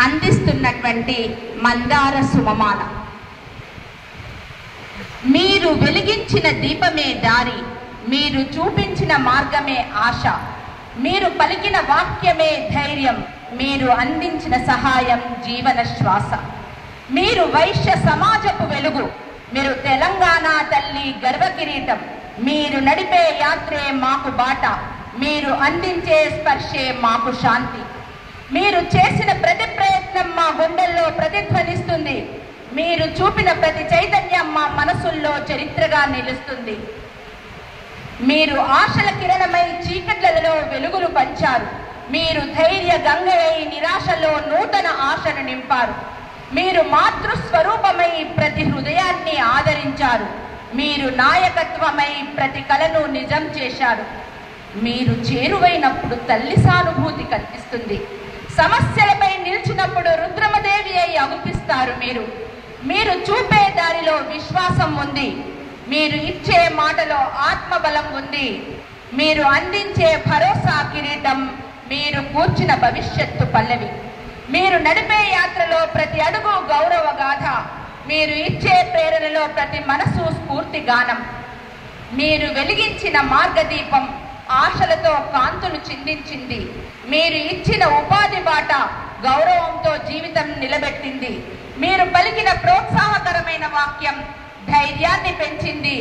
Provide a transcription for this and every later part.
అందిస్తున్నటువంటి మందార సుమమాల. మీరు వెలిగించిన దీపమే దారి, మీరు చూపించిన మార్గమే ఆశ, మీరు పలికిన వాక్యమే ధైర్యం, మీరు అందించిన సహాయం జీవన శ్వాస. మీరు వైశ్య సమాజపు వెలుగు, మీరు తెలంగాణ తల్లి గర్వకిరీటం, మీరు నడిపే యాత్రే మాకు బాట, మీరు అందించే స్పర్శే మాకు శాంతి. మీరు చేసిన ప్రతి ప్రయత్నం మా గుండెల్లో ప్రతిధ్వనిస్తుంది, మీరు చూపిన ప్రతి చైతన్యం మా మనసుల్లో చరిత్రగా నిలుస్తుంది. మీరు ఆశల కిరణమై చీకట్లలో వెలుగులు పంచారు, మీరు ధైర్య గంగయై నిరాశలో నూతన ఆశను నింపారు. మీరు మాతృస్వరూపమై ప్రతి హృదయాన్ని ఆదరించారు, మీరు నాయకత్వమై ప్రతి కలను నిజం చేశారు. మీరు చేరువైనప్పుడు తల్లి సానుభూతి కనిపిస్తుంది, సమస్యలపై నిలిచినప్పుడు రుద్రమదేవి అయి అగుపిస్తారు. మీరు చూపే దారిలో విశ్వాసం ఉంది, మీరు ఇచ్చే మాటలో ఆత్మబలం ఉంది, మీరు అందించే భరోసా కిరీటం, మీరు కూర్చిన భవిష్యత్తు పల్లవి. మీరు నడిపే యాత్రలో ప్రతి అడుగు గౌరవ గాథ, మీరు ఇచ్చే ప్రేరణలో ప్రతి మనసు స్ఫూర్తి గానం. మీరు వెలిగించిన మార్గదీపం ఆశలతో కాంతులు చిందించింది, మీరు ఇచ్చిన ఉపాధి బాట గౌరవంతో జీవితం నిలబెట్టింది. మీరు పలికిన ప్రోత్సాహకరమైన వాక్యం ధైర్యాన్ని పెంచింది,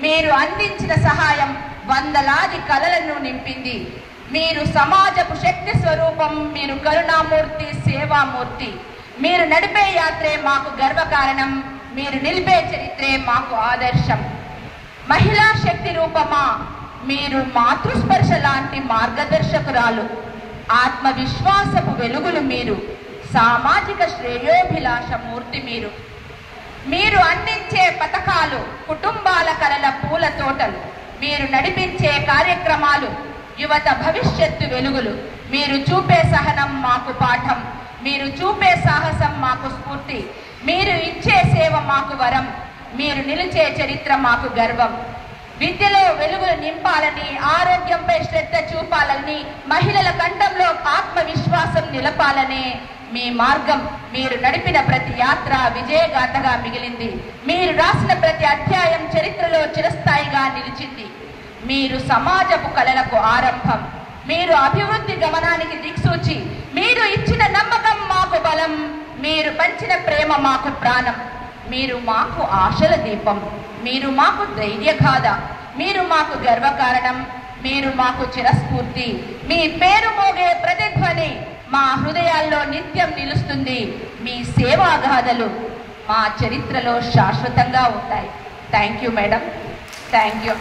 మీరు అందించిన సహాయం వందలాది కలలను నింపింది. మీరు సమాజపు శక్తి స్వరూపం, మీరు కరుణామూర్తి, సేవామూర్తి. మీరు నడిపే యాత్రే మాకు గర్వకారణం, మీరు నిలిపే చరిత్రే మాకు ఆదర్శం. మహిళా శక్తి రూపమా, మీరు మాతృస్పర్శ లాంటి మార్గదర్శకురాలు, ఆత్మవిశ్వాసపు వెలుగులు మీరు, సామాజిక శ్రేయోభిలాష మూర్తి మీరు. మీరు అందించే పథకాలు కుటుంబాల కలల పూల తోటలు, మీరు నడిపించే కార్యక్రమాలు యువత భవిష్యత్తు వెలుగులు. మీరు చూపే సహనం మాకు పాఠం, మీరు చూపే సాహసం మాకు స్ఫూర్తి, మీరు ఇచ్చే సేవ మాకు వరం, మీరు నిలిచే చరిత్ర మాకు గర్వం. విద్యలో వెలుగులు నింపాలని, ఆరోగ్యంపై శ్రద్ధ చూపాలని, మహిళల కంఠంలో ఆత్మవిశ్వాసం నిలపాలనే మీ మార్గం, మీరు నడిపిన ప్రతి యాత్ర విజయగాథగా మిగిలింది. మీరు రాసిన ప్రతి అధ్యాయం చరిత్రలో చిరస్థాయిగా నిలిచింది. మీరు సమాజపు కళలకు ఆరంభం, మీరు అభివృద్ధి గమనానికి దిక్సూచి, మీరు ఇచ్చిన నమ్మకం మాకు బలం, మీరు పంచిన ప్రేమ మాకు ప్రాణం. మీరు మాకు ఆశల దీపం, మీరు మాకు ధైర్యగాథ, మీరు మాకు గర్వకారణం, మీరు మాకు చిరస్ఫూర్తి. మీ పేరు మోగే ప్రతిధ్వని మా హృదయాల్లో నిత్యం నిలుస్తుంది. మీ సేవాగాథలు మా చరిత్రలో శాశ్వతంగా ఉంటాయి. Thank you madam, thank you.